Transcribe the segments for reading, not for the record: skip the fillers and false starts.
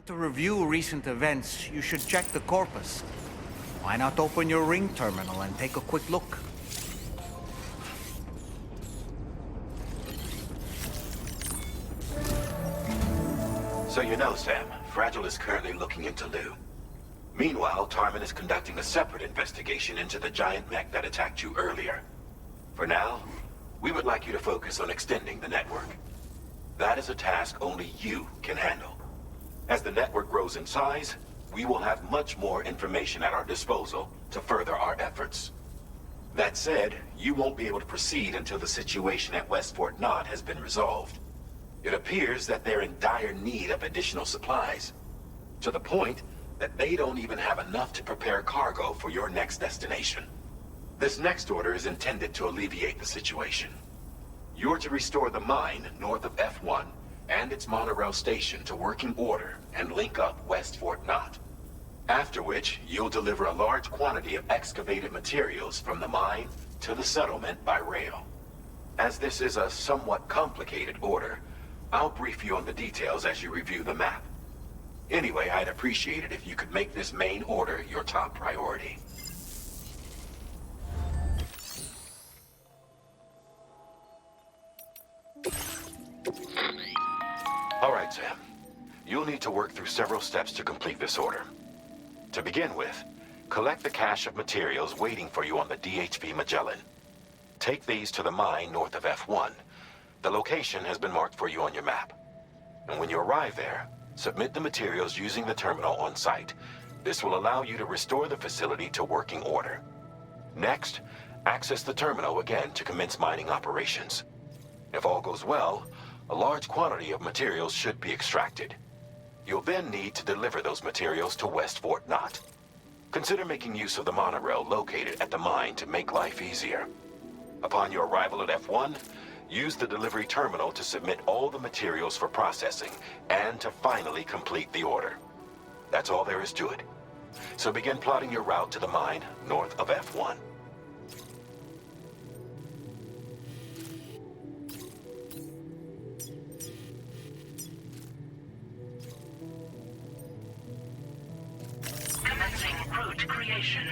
To review recent events, you should check the corpus. Why not open your ring terminal and take a quick look? So you know, Sam, Fragile is currently looking into Lou. Meanwhile, Tarman is conducting a separate investigation into the giant mech that attacked you earlier. For now, we would like you to focus on extending the network. That is a task only you can handle. As the network grows in size, we will have much more information at our disposal to further our efforts. That said, you won't be able to proceed until the situation at West Fort Knott has been resolved. It appears that they're in dire need of additional supplies, to the point that they don't even have enough to prepare cargo for your next destination. This next order is intended to alleviate the situation. You're to restore the mine north of F1 and its monorail station to working order and link up West Fort Knott. After which, you'll deliver a large quantity of excavated materials from the mine to the settlement by rail. As this is a somewhat complicated order, I'll brief you on the details as you review the map. Anyway, I'd appreciate it if you could make this main order your top priority. All right, Sam. You'll need to work through several steps to complete this order. To begin with, collect the cache of materials waiting for you on the DHP Magellan. Take these to the mine north of F1. The location has been marked for you on your map. And when you arrive there, submit the materials using the terminal on site. This will allow you to restore the facility to working order. Next, access the terminal again to commence mining operations. If all goes well, a large quantity of materials should be extracted. You'll then need to deliver those materials to West Fort Knott. Consider making use of the monorail located at the mine to make life easier. Upon your arrival at F1, use the delivery terminal to submit all the materials for processing and to finally complete the order. That's all there is to it. So begin plotting your route to the mine north of F1. Commencing route creation.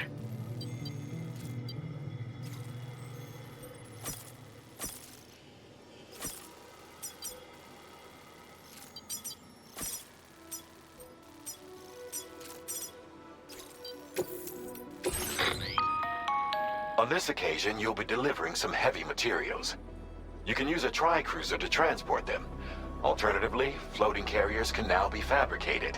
On this occasion, you'll be delivering some heavy materials. You can use a tri-cruiser to transport them. Alternatively, floating carriers can now be fabricated.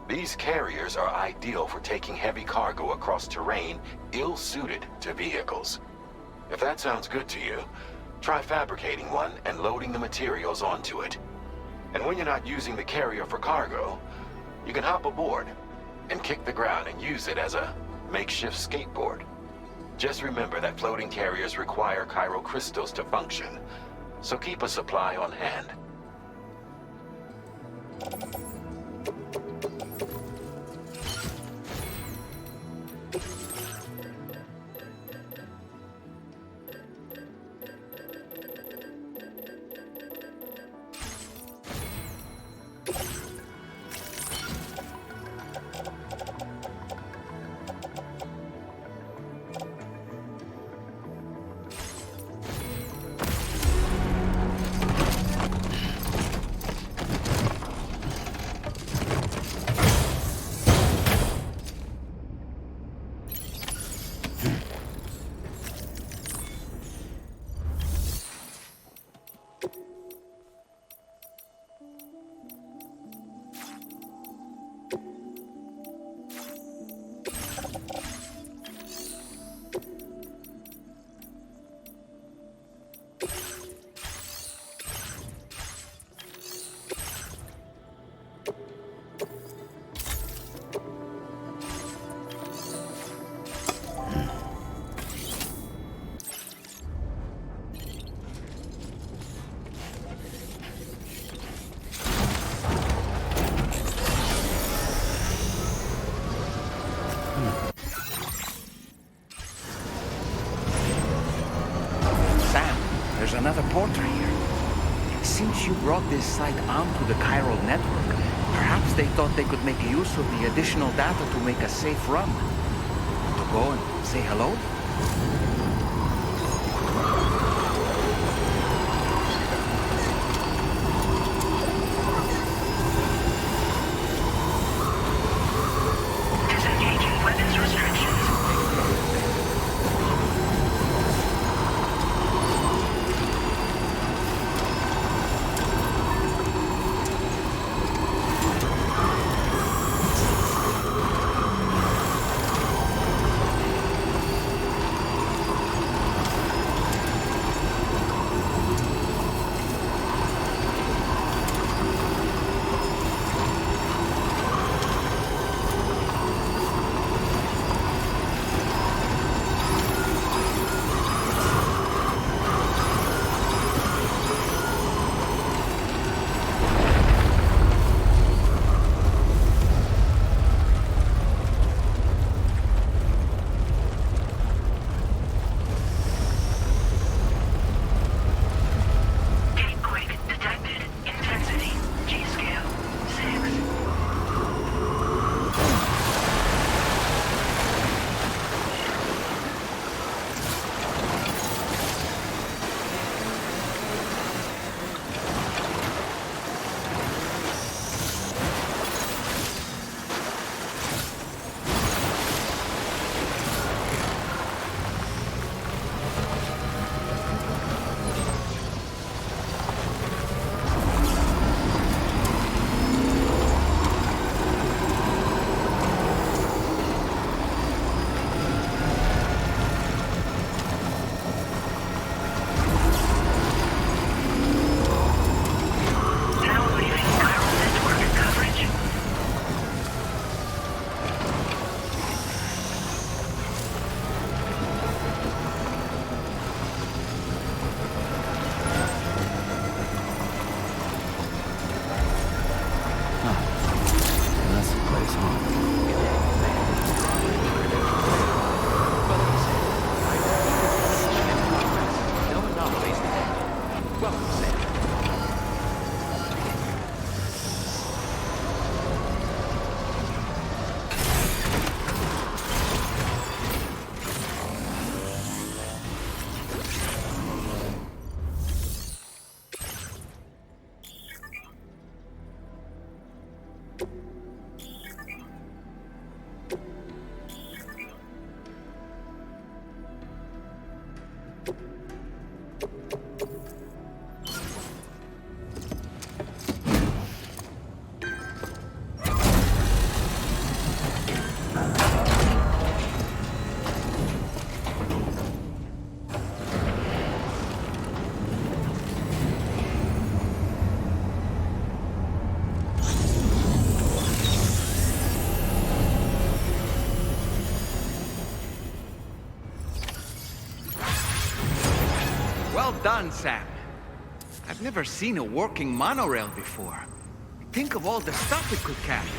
These carriers are ideal for taking heavy cargo across terrain ill-suited to vehicles. If that sounds good to you, try fabricating one and loading the materials onto it. And when you're not using the carrier for cargo, you can hop aboard and kick the ground and use it as a makeshift skateboard. Just remember that floating carriers require chiral crystals to function, so keep a supply on hand. Another porter here. Since you brought this site onto the chiral network, Perhaps they thought they could make use of the additional data to make a safe run. To go and say hello? Disengaging weapons restrictions. Gatequake detected. Intensity. G-scale. 6. Now leaving chiral network coverage. That's the place, huh? Welcome, Sam. Well done, Sam. I've never seen a working monorail before. Think of all the stuff it could carry.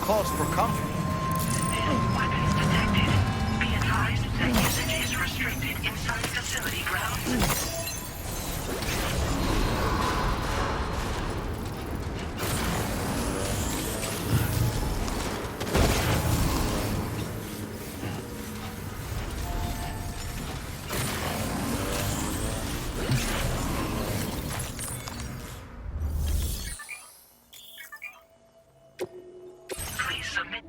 cause for comfort. Weapons detected. Be advised that usage is restricted inside facility grounds. Please submit.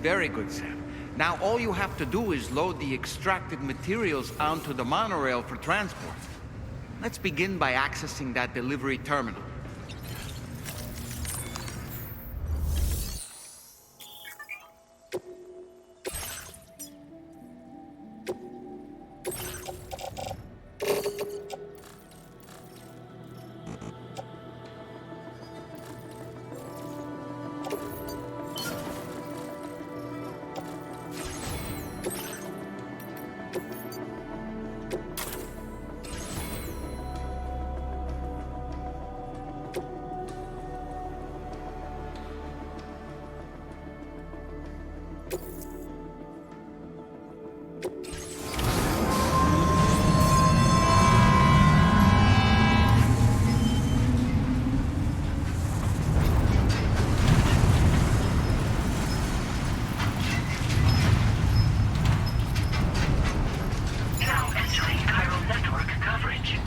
Very good, Sam. Now all you have to do is load the extracted materials onto the monorail for transport. Let's begin by accessing that delivery terminal. Now entering chiral network coverage.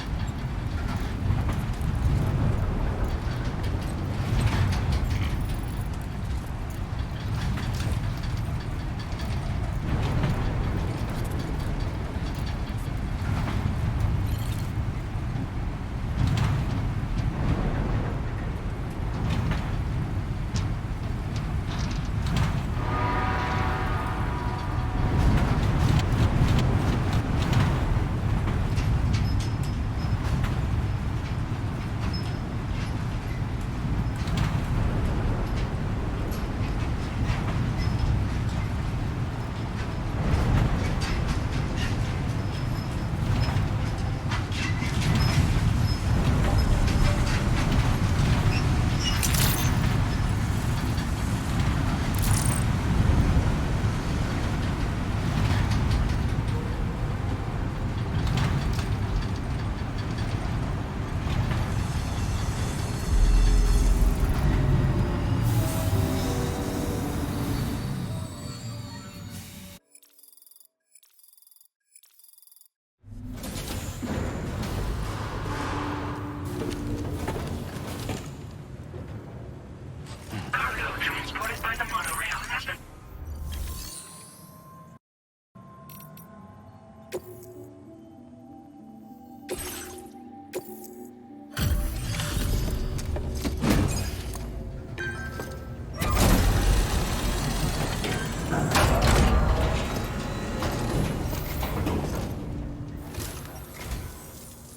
Cargo transported by the monorail has been.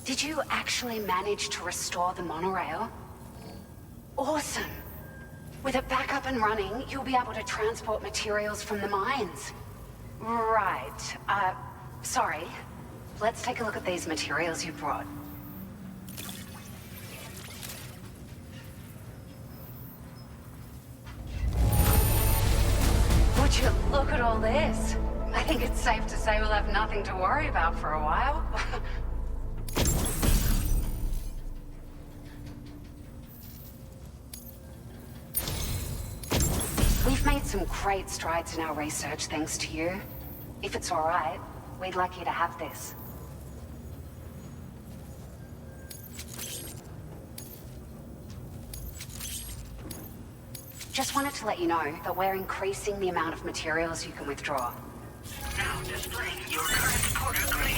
Did you actually manage to restore the monorail? Awesome! With it back up and running, you'll be able to transport materials from the mines. Right. Sorry. Let's take a look at these materials you brought. Would you look at all this? I think it's safe to say we'll have nothing to worry about for a while. We've made some great strides in our research thanks to you. If it's all right, we'd like you to have this. Just wanted to let you know that we're increasing the amount of materials you can withdraw. Now displaying your current porter grade.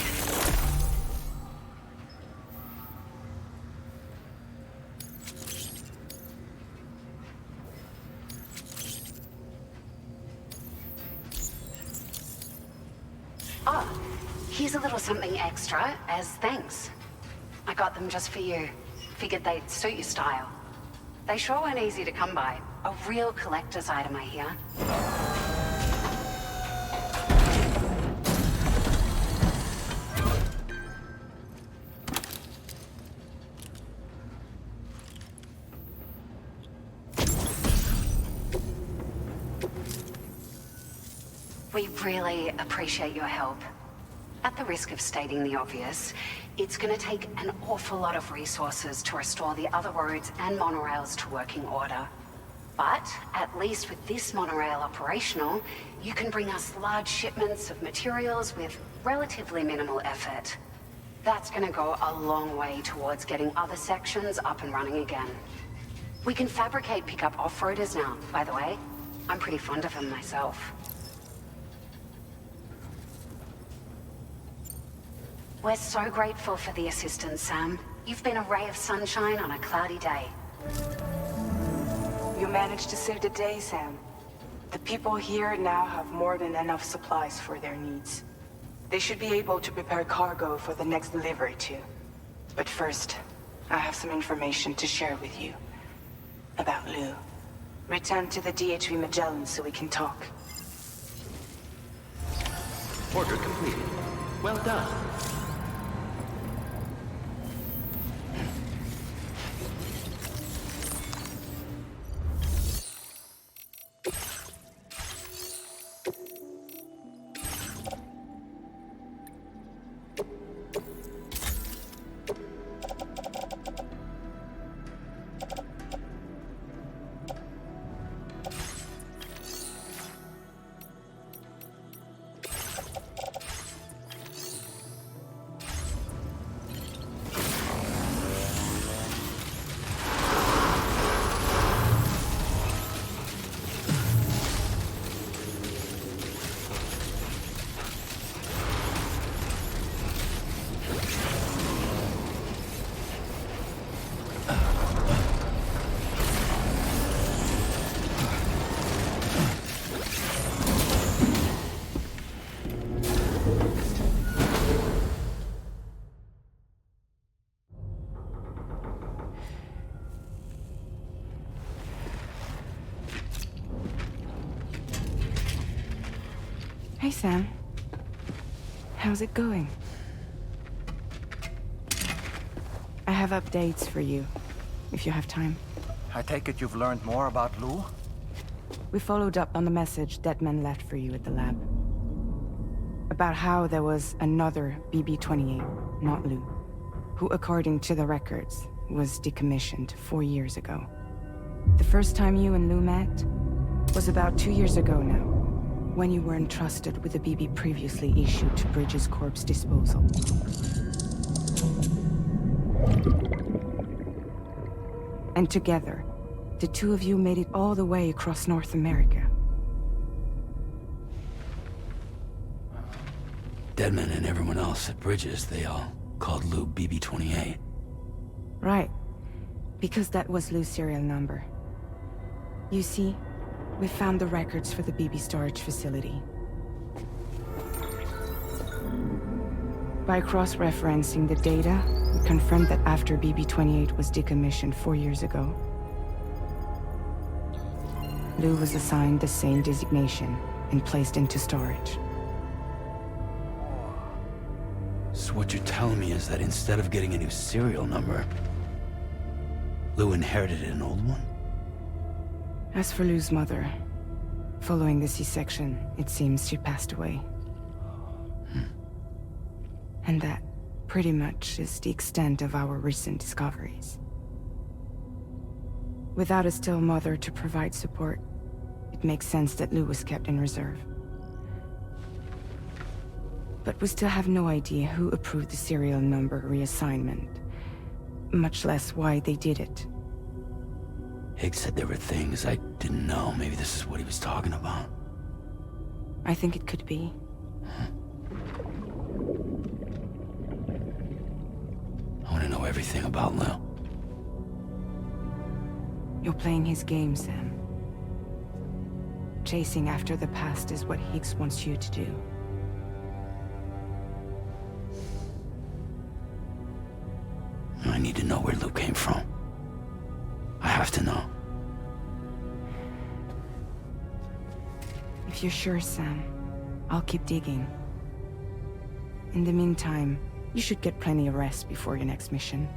Oh, here's a little something extra as thanks. I got them just for you. Figured they'd suit your style. They sure weren't easy to come by. A real collector's item, I hear. We really appreciate your help. At the risk of stating the obvious, it's gonna take an awful lot of resources to restore the other roads and monorails to working order. But at least with this monorail operational, you can bring us large shipments of materials with relatively minimal effort. That's gonna go a long way towards getting other sections up and running again. We can fabricate pickup off-roaders now, by the way. I'm pretty fond of them myself. We're so grateful for the assistance, Sam. You've been a ray of sunshine on a cloudy day. You managed to save the day, Sam. The people here now have more than enough supplies for their needs. They should be able to prepare cargo for the next delivery too. But first, I have some information to share with you. About Lou. Return to the DHV Magellan so we can talk. Order completed. Well done. Hey, Sam. How's it going? I have updates for you, if you have time. I take it you've learned more about Lou? We followed up on the message Deadman left for you at the lab. About how there was another BB-28, not Lou, who, according to the records, was decommissioned 4 years ago. The first time you and Lou met was about 2 years ago now, when you were entrusted with the BB previously issued to Bridges Corp's disposal. And together, the two of you made it all the way across North America. Deadman and everyone else at Bridges, they all called Lou BB-28. Right. Because that was Lou's serial number. You see, we found the records for the BB storage facility. By cross-referencing the data, we confirmed that after BB-28 was decommissioned 4 years ago, Lou was assigned the same designation and placed into storage. So what you're telling me is that instead of getting a new serial number, Lou inherited an old one? As for Lou's mother, following the C-section, it seems she passed away. And that, pretty much, is the extent of our recent discoveries. Without a still mother to provide support, it makes sense that Lou was kept in reserve. But we still have no idea who approved the serial number reassignment, much less why they did it. Higgs said there were things I didn't know. Maybe this is what he was talking about. I think it could be. I want to know everything about Lou. You're playing his game, Sam. Chasing after the past is what Higgs wants you to do. know where Lou came from. I have to know. If you're sure, Sam, I'll keep digging. In the meantime, you should get plenty of rest before your next mission.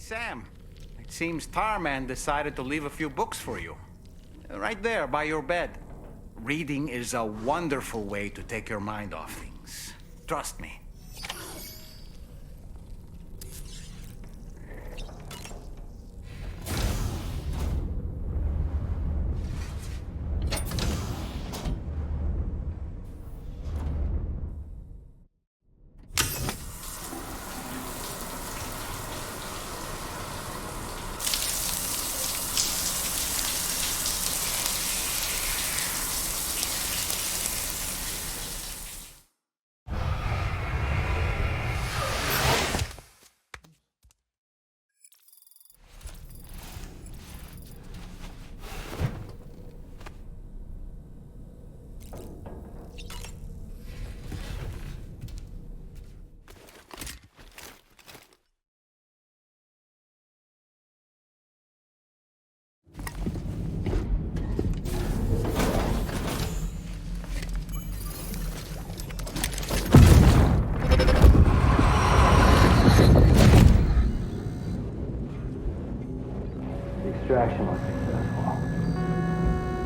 Sam, it seems Tarman decided to leave a few books for you. Right there, by your bed. Reading is a wonderful way to take your mind off things. Trust me. Extraction was successful.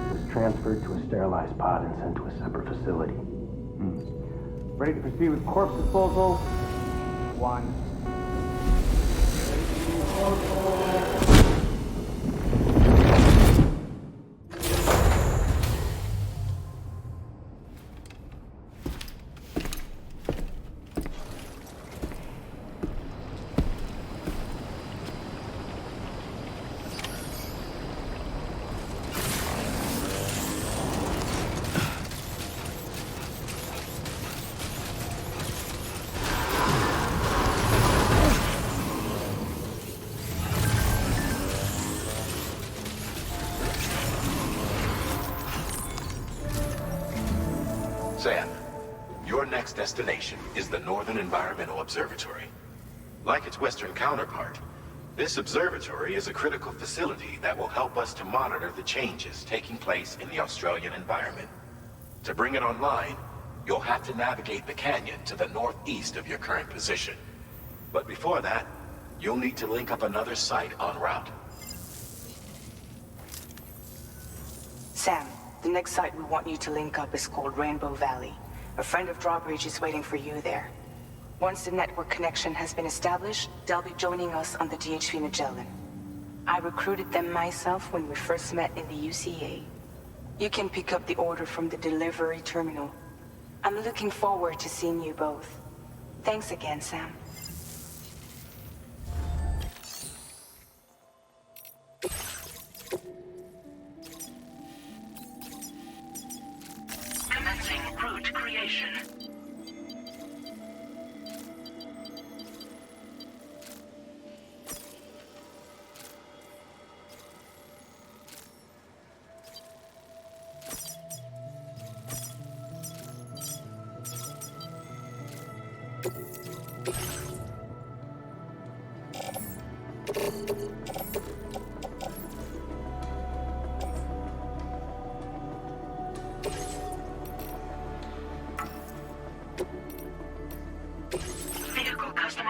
It was transferred to a sterilized pod and sent to a separate facility. Ready to proceed with corpse disposal? 1. Sam, your next destination is the Northern Environmental Observatory. Like its Western counterpart, this observatory is a critical facility that will help us to monitor the changes taking place in the Australian environment. To bring it online, you'll have to navigate the canyon to the northeast of your current position. But before that, you'll need to link up another site en route. Sam, the next site we want you to link up is called Rainbow Valley. A friend of Drawbridge is waiting for you there. Once the network connection has been established, they'll be joining us on the DHV Magellan. I recruited them myself when we first met in the UCA. You can pick up the order from the delivery terminal. I'm looking forward to seeing you both. Thanks again, Sam. Commencing route creation.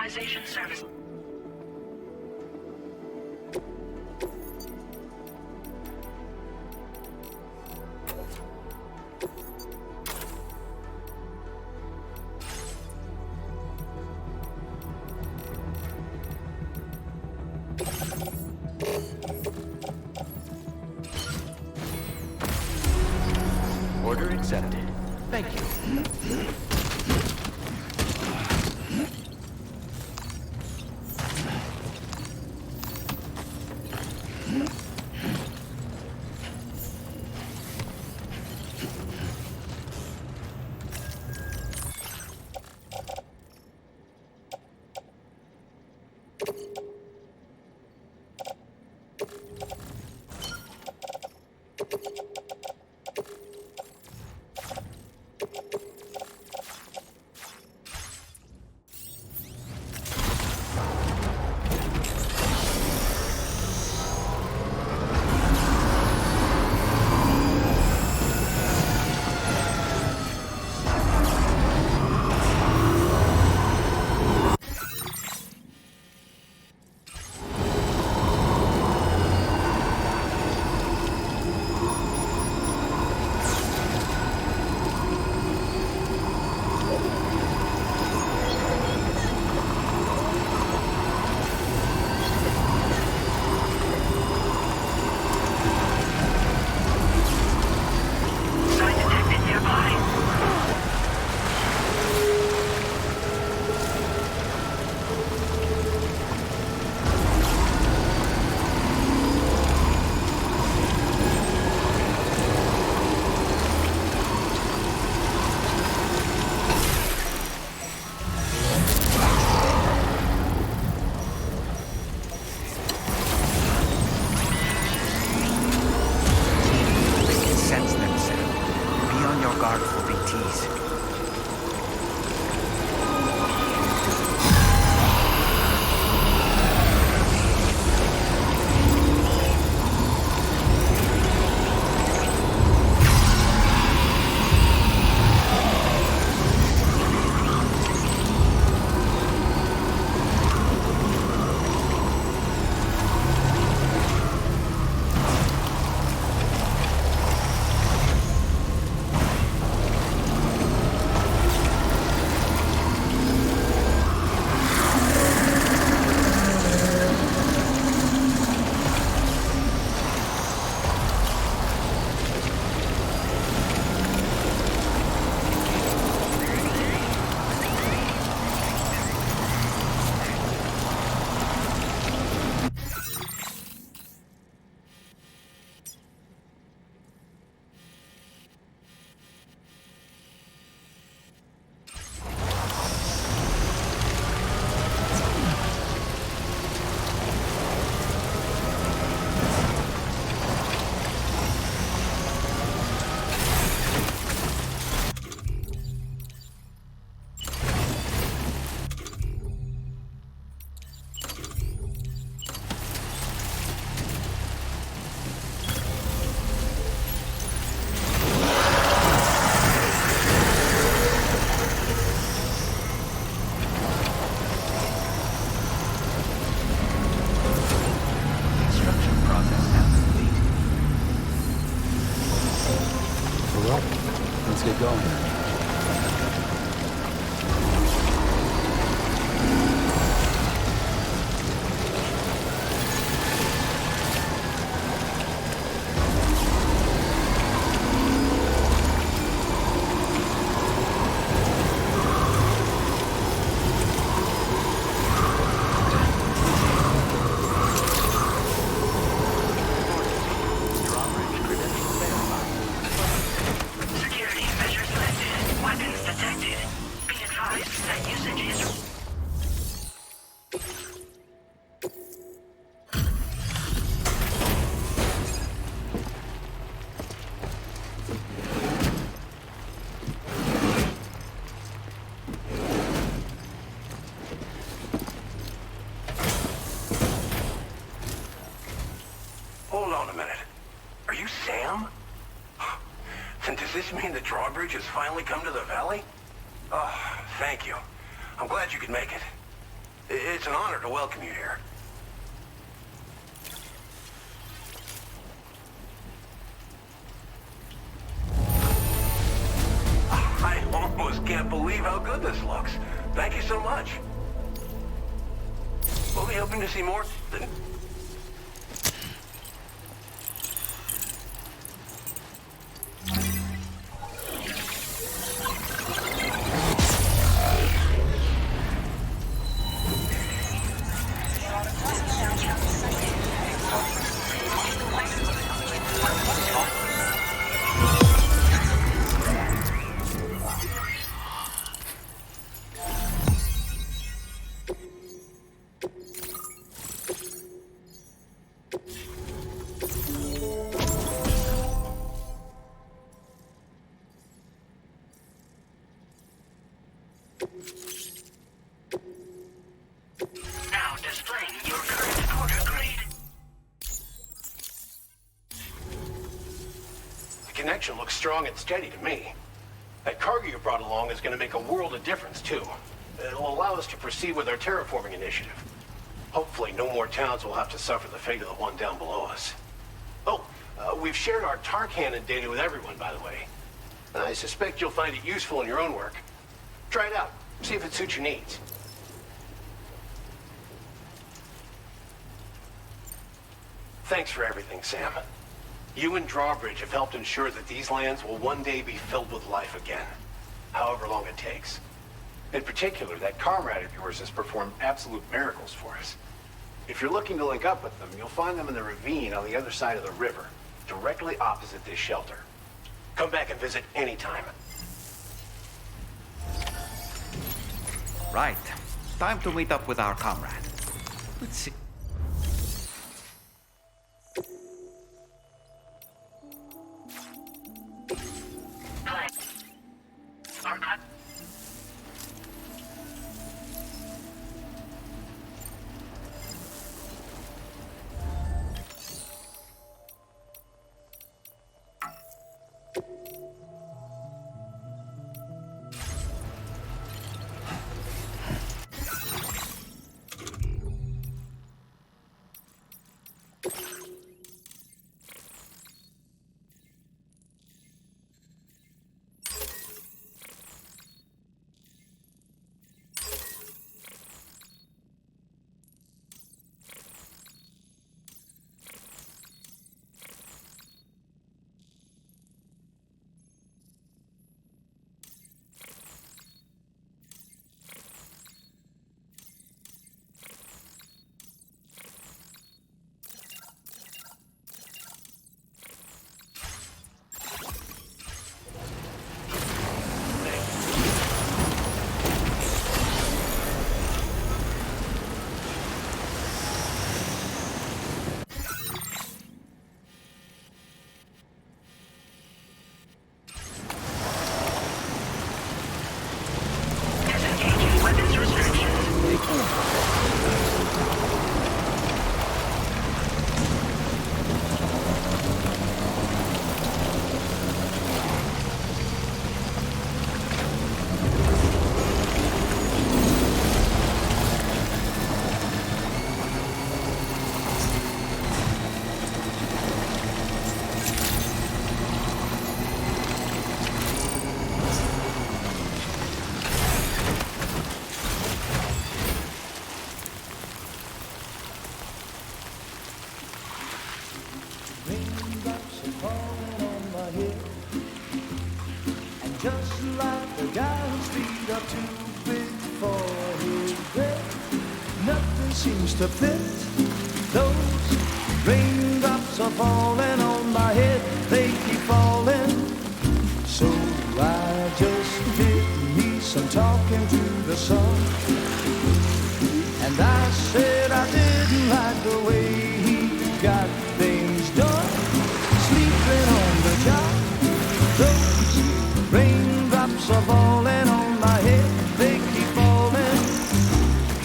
Authorization service. Order accepted. Thank you. Let's get going. Security measures lifted. Weapons detected. Be advised that usage is... Hold on a minute. Are you Sam? And does this mean the Drawbridge has finally come to the valley? Oh, thank you. I'm glad you could make it. It's an honor to welcome you here. I almost can't believe how good this looks. Thank you so much. We'll be hoping to see more. Now displaying your current order grade. The connection looks strong and steady to me. That cargo you brought along is going to make a world of difference, too. It'll allow us to proceed with our terraforming initiative. Hopefully, no more towns will have to suffer the fate of the one down below us. Oh, we've shared our tar cannon data with everyone, by the way. I suspect you'll find it useful in your own work. Try it out. See if it suits your needs. Thanks for everything, Sam. You and Drawbridge have helped ensure that these lands will one day be filled with life again, however long it takes. In particular, that comrade of yours has performed absolute miracles for us. If you're looking to link up with them, you'll find them in the ravine on the other side of the river, directly opposite this shelter. Come back and visit anytime. Right. Time to meet up with our comrade. Let's see. Just like the guy whose feet are too big for his bed. Nothing seems to fit. Those raindrops are falling on my head. They keep falling. So I just did me some talking to the sun. And I said I didn't like the way he got things done. Sleeping on the job. Those raindrops are falling on my head, they keep falling.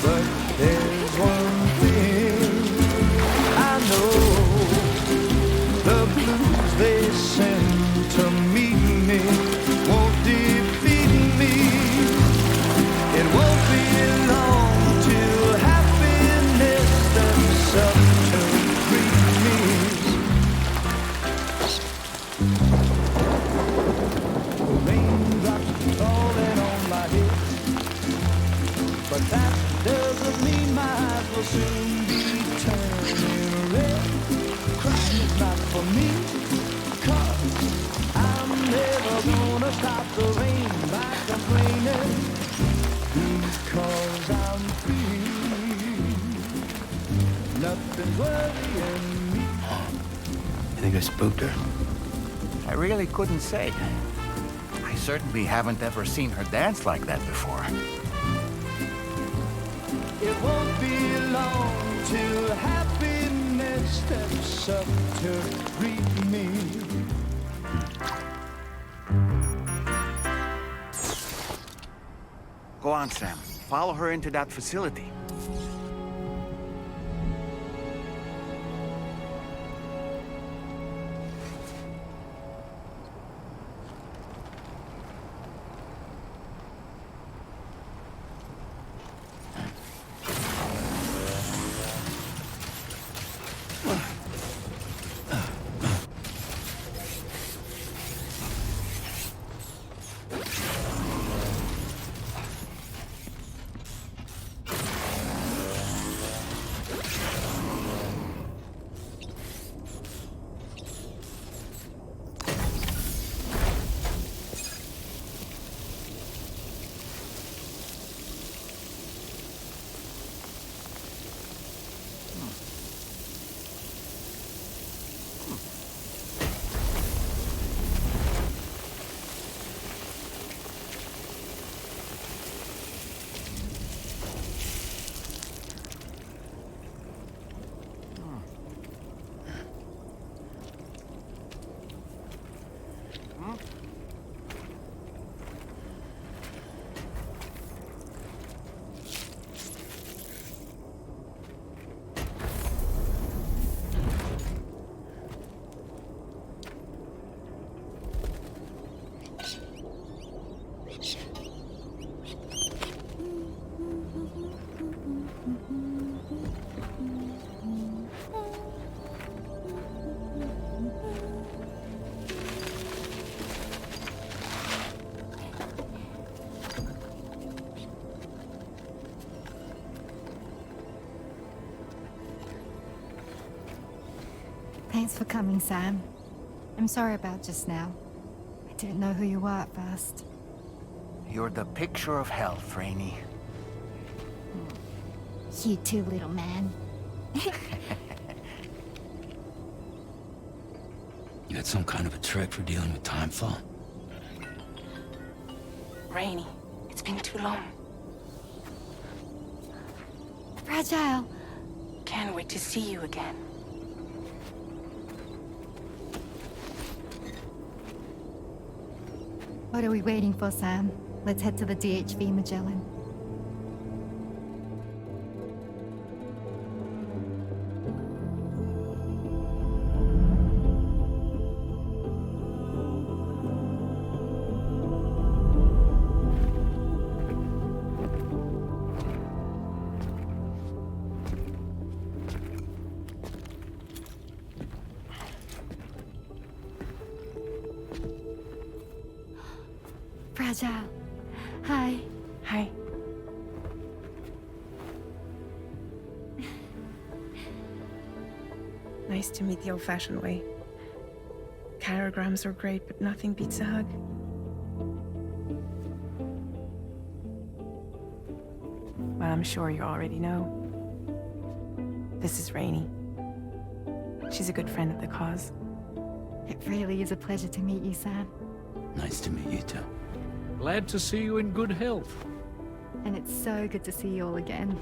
But there's one thing I know, the blues they send to meet me won't defeat me. It won't be long till doesn't mean my eyes will soon be turning red. Crying is not for me, 'cause I'm never gonna stop the rain by complaining, because I'm free. Nothing's worrying me. You think I spooked her? I really couldn't say. I certainly haven't ever seen her dance like that before. It won't be long till happiness steps up to greet me. Go on, Sam. Follow her into that facility. Thanks for coming, Sam. I'm sorry about just now. I didn't know who you were at first. You're the picture of health, Rainey. You too, little man. You got some kind of a trick for dealing with timefall? Rainey, it's been too long. Fragile. Can't wait to see you again. What are we waiting for, Sam? Let's head to the DHV Magellan. Fragile. Hi. Hi. Nice to meet the old-fashioned way. Carograms are great, but nothing beats a hug. Well, I'm sure you already know. This is Rainey. She's a good friend of the cause. It really is a pleasure to meet you, Sam. Nice to meet you too. Glad to see you in good health. And it's so good to see you all again.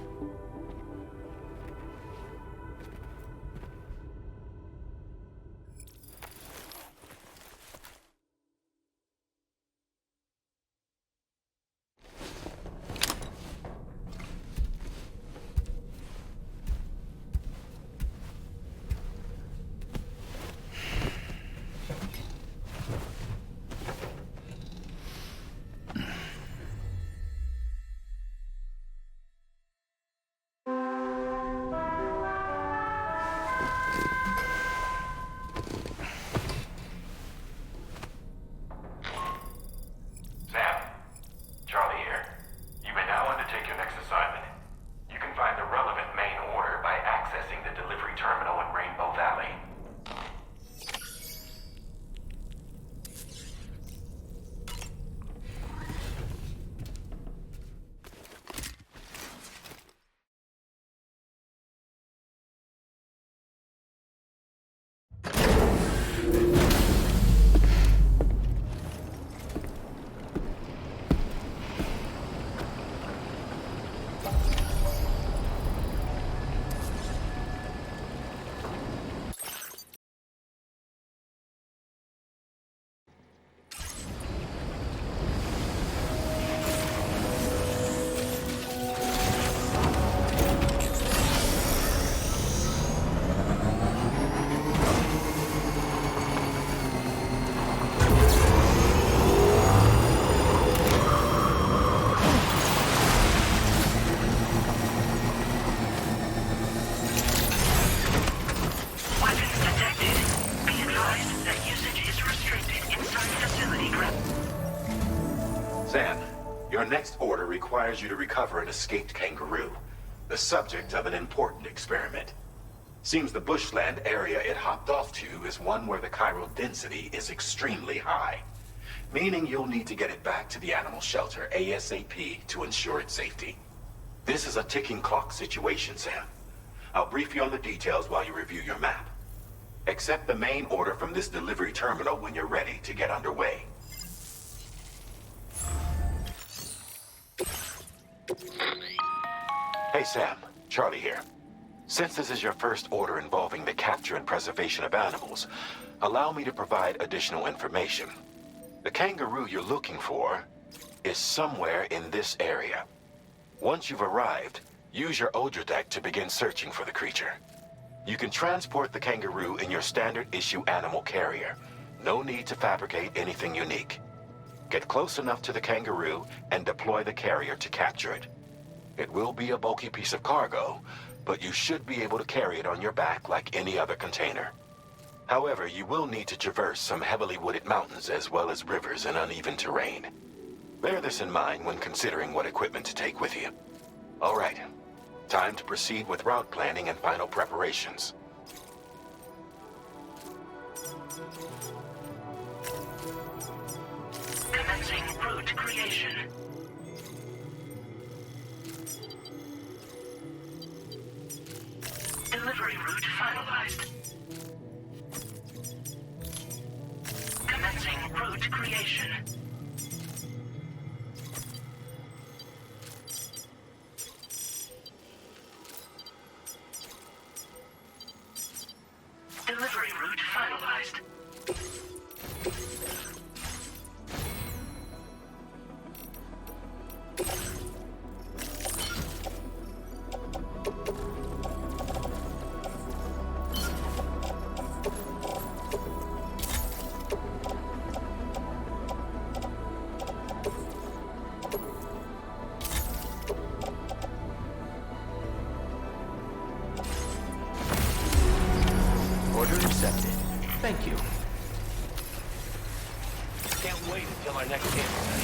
requires you to recover an escaped kangaroo, the subject of an important experiment. Seems the bushland area it hopped off to is one where the chiral density is extremely high, meaning you'll need to get it back to the animal shelter ASAP to ensure its safety. This is a ticking clock situation, Sam. I'll brief you on the details while you review your map. Accept the main order from this delivery terminal when you're ready to get underway. Hey Sam, Charlie here. Since this is your first order involving the capture and preservation of animals, allow me to provide additional information. The kangaroo you're looking for is somewhere in this area. Once you've arrived, use your Odra deck to begin searching for the creature. You can transport the kangaroo in your standard issue animal carrier. No need to fabricate anything unique. Get close enough to the kangaroo and deploy the carrier to capture it. It will be a bulky piece of cargo, but you should be able to carry it on your back like any other container. However, you will need to traverse some heavily wooded mountains as well as rivers and uneven terrain. Bear this in mind when considering what equipment to take with you. All right, time to proceed with route planning and final preparations. Commencing route creation. Delivery route finalized. Commencing route creation. Delivery route finalized. Order accepted. Thank you. Can't wait until our next campsite.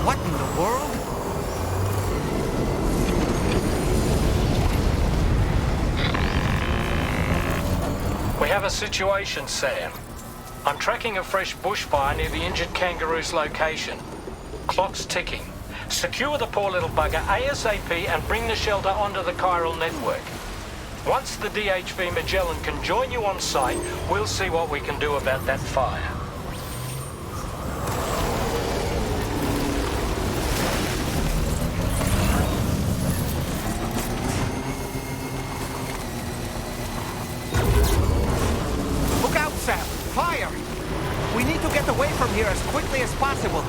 What in the world? We have a situation, Sam. I'm tracking a fresh bushfire near the injured kangaroo's location. Clock's ticking. Secure the poor little bugger ASAP and bring the shelter onto the chiral network. Once the DHV Magellan can join you on site, we'll see what we can do about that fire. Look out, Sam! Fire! We need to get away from here as quickly as possible.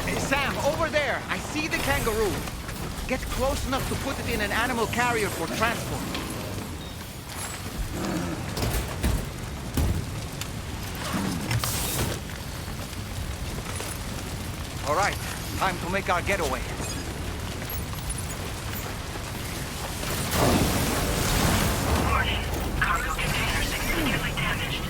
Hey, Sam, over there! I see the kangaroo. Get close enough to put it in an animal carrier for transport. All right, time to make our getaway. Warning. Cargo container significantly damaged.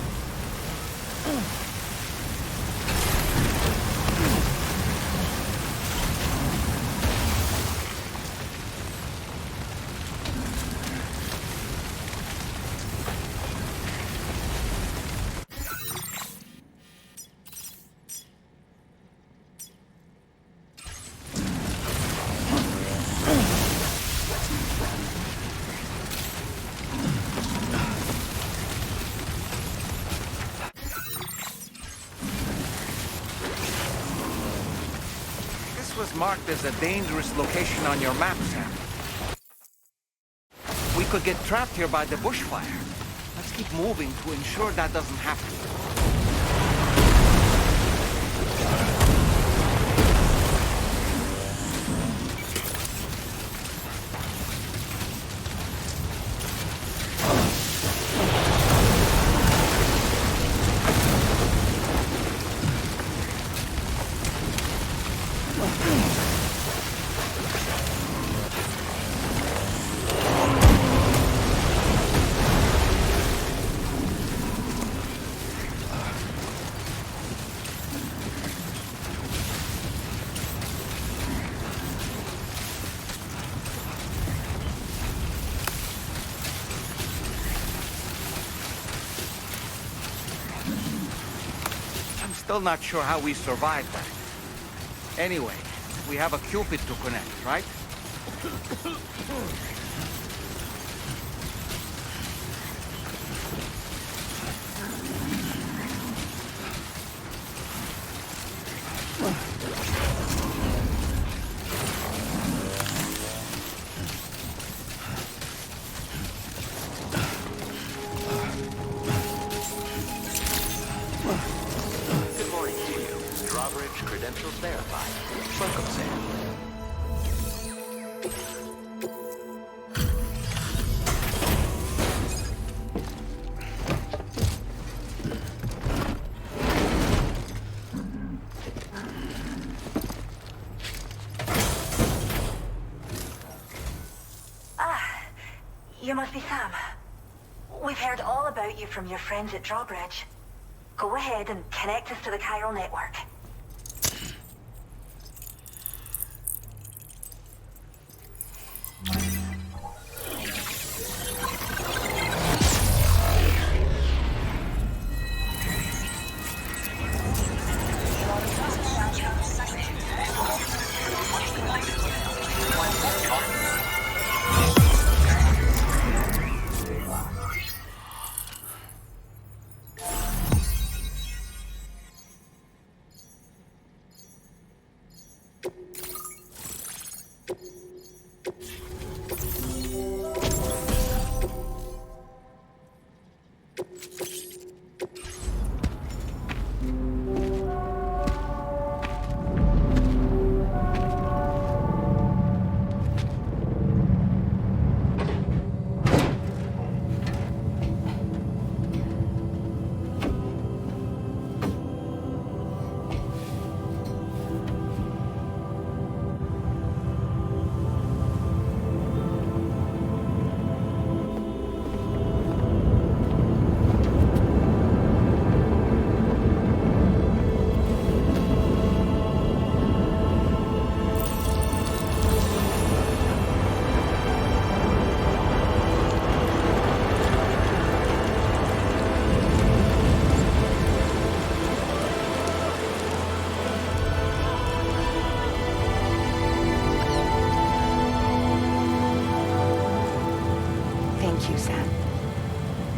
It's marked as a dangerous location on your map, Sam. We could get trapped here by the bushfire. Let's keep moving to ensure that doesn't happen. Still not sure how we survived that. Anyway, we have a Cupid to connect, right? Drawbridge credentials verified. Welcome, Sam. You must be Sam. We've heard all about you from your friends at Drawbridge. Go ahead and connect us to the chiral network.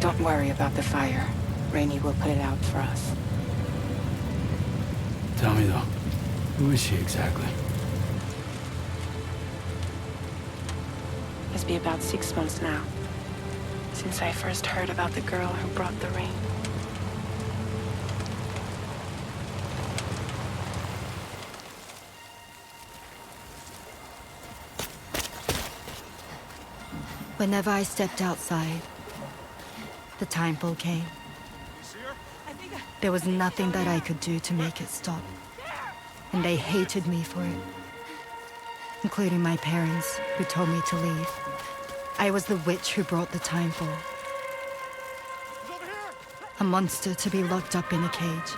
Don't worry about the fire. Rainey will put it out for us. Tell me though, who is she exactly? Must be about 6 months now, since I first heard about the girl who brought the rain. Whenever I stepped outside, the time fall came. There was nothing that I could do to make it stop. And they hated me for it. Including my parents, who told me to leave. I was the witch who brought the time fall. A monster to be locked up in a cage.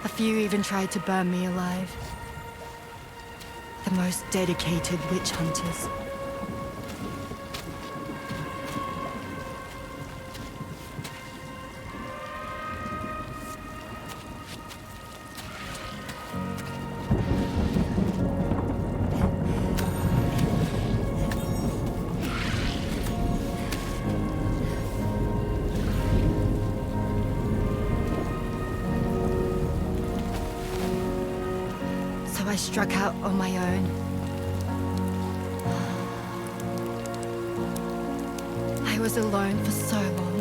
A few even tried to burn me alive. The most dedicated witch hunters. I struck out on my own. I was alone for so long.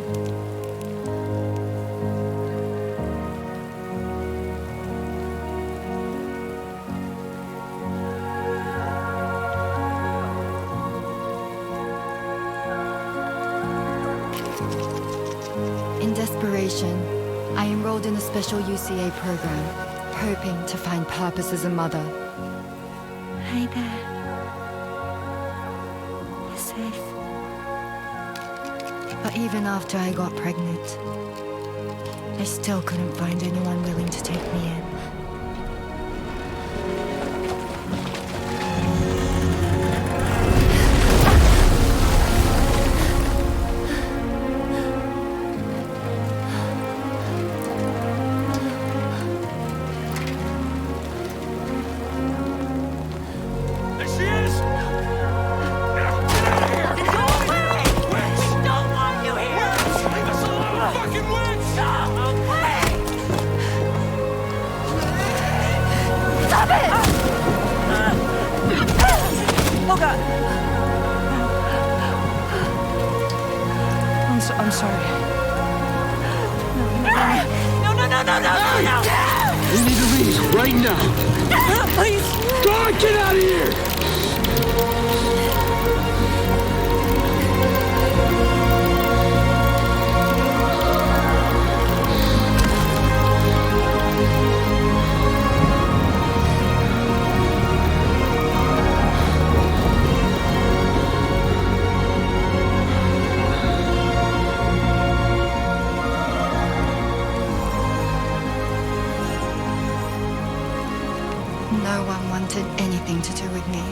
In desperation, I enrolled in a special UCA program, hoping to find purpose as a mother. Hi there. You're safe. But even after I got pregnant, I still couldn't find anyone willing to take me in. I'm sorry. No. We need to leave right now. Please. God, get out of here! No one wanted anything to do with me.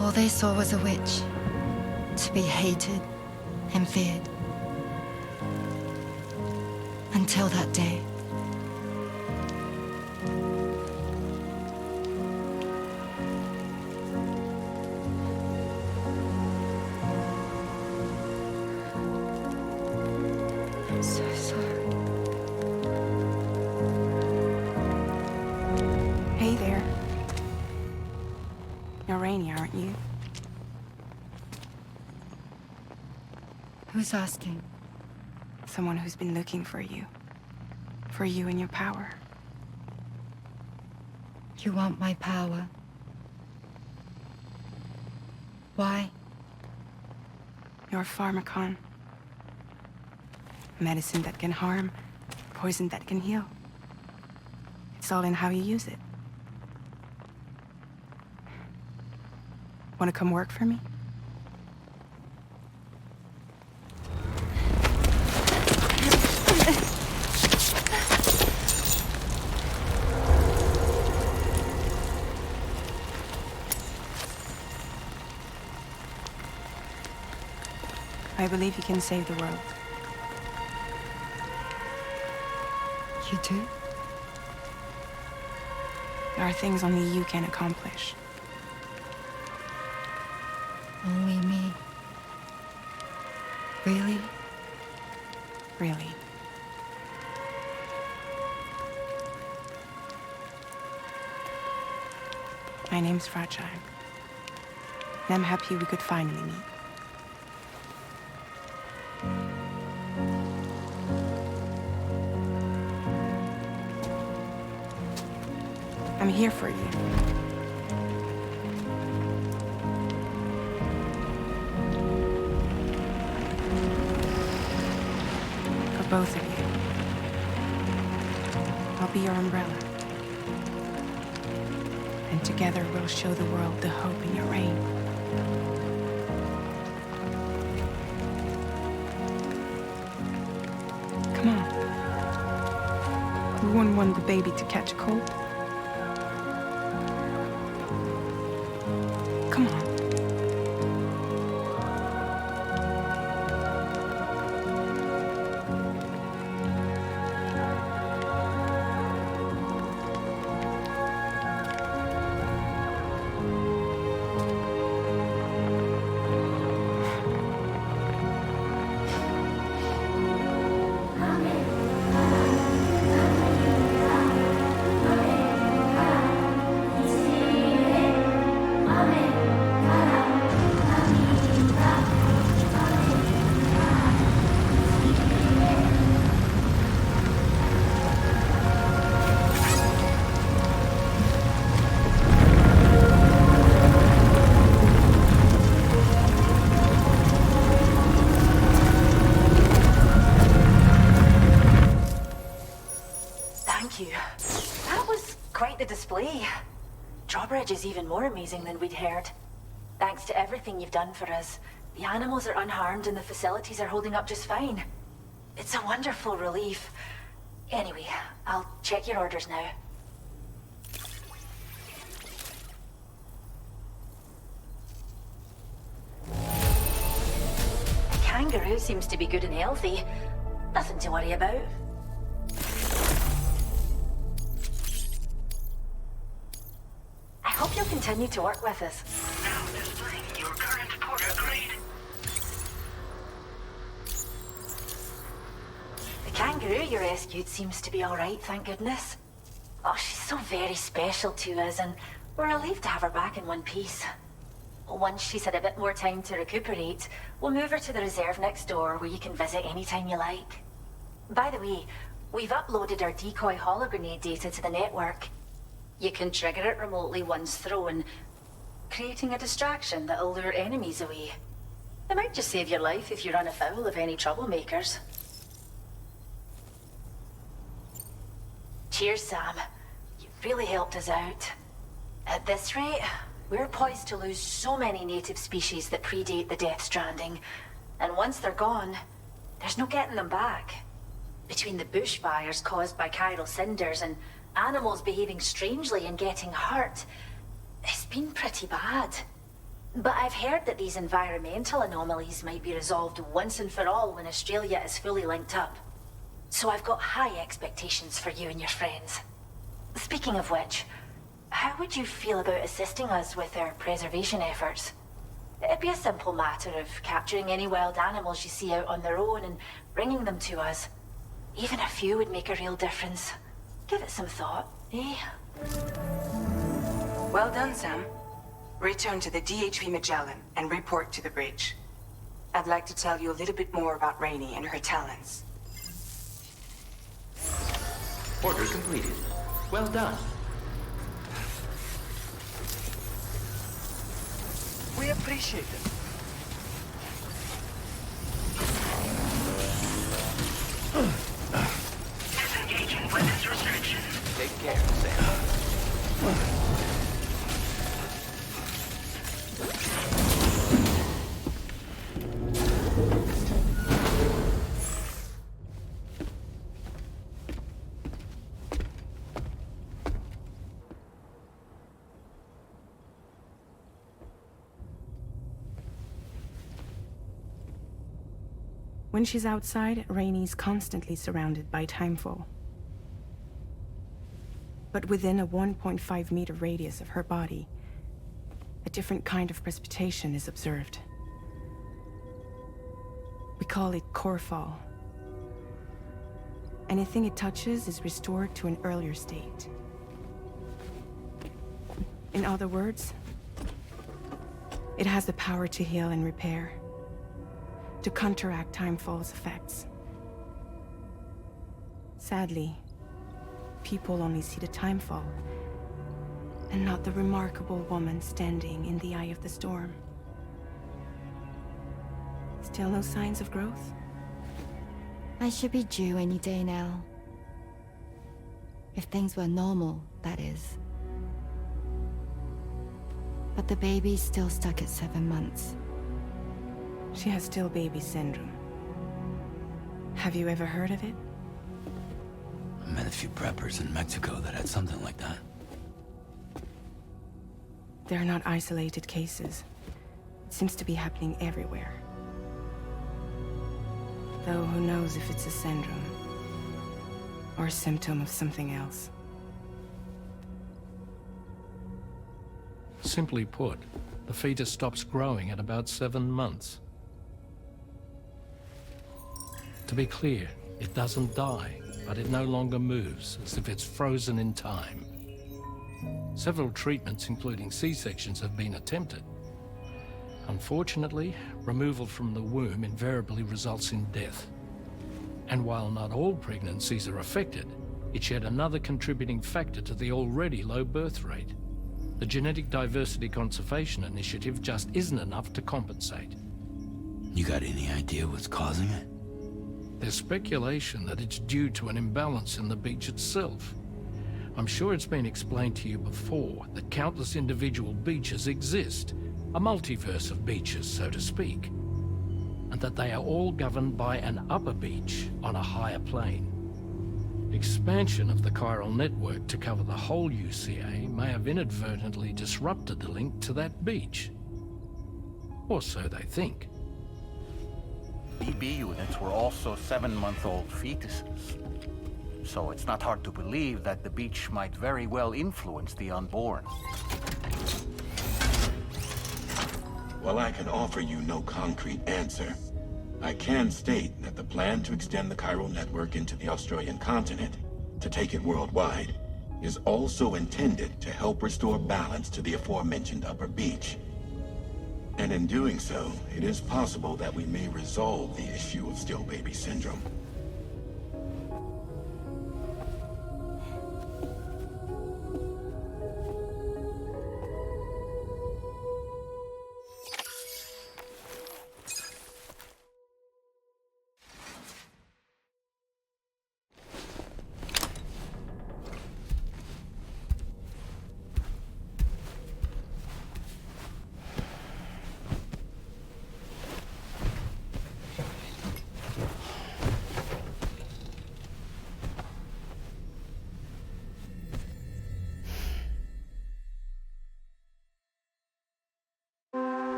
All they saw was a witch, to be hated and feared. Until that day. I'm so sorry. Hey there. You're Rainy, aren't you? Who's asking? Someone who's been looking for you. For you and your power. You want my power? Why? You're a pharmacon. Medicine that can harm, poison that can heal. It's all in how you use it. Want to come work for me? I believe you can save the world. You do? There are things only you can accomplish. Only me. Really? Really. My name's Fragile. And I'm happy we could finally meet. I'm here for you. For both of you. I'll be your umbrella. And together we'll show the world the hope in your reign. Come on. We wouldn't want the baby to catch a cold. Come on. golly. Drawbridge is even more amazing than we'd heard. Thanks to everything you've done for us, the animals are unharmed and the facilities are holding up just fine. It's a wonderful relief. Anyway, I'll check your orders now. The kangaroo seems to be good and healthy. Nothing to worry about. I hope you'll continue to work with us. Now displaying your current porter grade. The kangaroo you rescued seems to be alright, thank goodness. Oh, she's so very special to us, and we're relieved to have her back in one piece. Once she's had a bit more time to recuperate, we'll move her to the reserve next door where you can visit anytime you like. By the way, we've uploaded our decoy hologrenade data to the network. You can trigger it remotely once thrown, creating a distraction that'll lure enemies away. It might just save your life if you run afoul of any troublemakers. Cheers, Sam. You've really helped us out. At this rate, we're poised to lose so many native species that predate the Death Stranding. And once they're gone, there's no getting them back. Between the bushfires caused by chiral cinders and animals behaving strangely and getting hurt, it's been pretty bad. But I've heard that these environmental anomalies might be resolved once and for all when Australia is fully linked up. So I've got high expectations for you and your friends. Speaking of which, how would you feel about assisting us with our preservation efforts? It'd be a simple matter of capturing any wild animals you see out on their own and bringing them to us. Even a few would make a real difference. Give it some thought, eh? Well done, Sam. Return to the DHV Magellan and report to the bridge. I'd like to tell you a little bit more about Rainey and her talents. Order completed. Well done. We appreciate it. Disengaging weapons restrictions. Take care, Sam. When she's outside, Rainey's constantly surrounded by timefall. But within a 1.5-meter radius of her body, a different kind of precipitation is observed. We call it core fall. Anything it touches is restored to an earlier state. In other words, it has the power to heal and repair, to counteract timefall's effects. Sadly, people only see the timefall, and not the remarkable woman standing in the eye of the storm. Still no signs of growth? I should be due any day now. If things were normal, that is. But the baby's still stuck at 7 months. She has still baby syndrome. Have you ever heard of it? I met a few preppers in Mexico that had something like that. They're not isolated cases. It seems to be happening everywhere. Though who knows if it's a syndrome or a symptom of something else. Simply put, the fetus stops growing at about 7 months. To be clear, it doesn't die, but it no longer moves, as if it's frozen in time. Several treatments, including C-sections, have been attempted. Unfortunately, removal from the womb invariably results in death. And while not all pregnancies are affected, it's yet another contributing factor to the already low birth rate. The Genetic Diversity Conservation Initiative just isn't enough to compensate. You got any idea what's causing it? There's speculation that it's due to an imbalance in the beach itself. I'm sure it's been explained to you before that countless individual beaches exist, a multiverse of beaches, so to speak, and that they are all governed by an upper beach on a higher plane. Expansion of the chiral network to cover the whole UCA may have inadvertently disrupted the link to that beach. Or so they think. BB units were also 7-month-old fetuses. So it's not hard to believe that the beach might very well influence the unborn. While I can offer you no concrete answer, I can state that the plan to extend the chiral network into the Australian continent, to take it worldwide, is also intended to help restore balance to the aforementioned upper beach. And in doing so, it is possible that we may resolve the issue of still baby syndrome.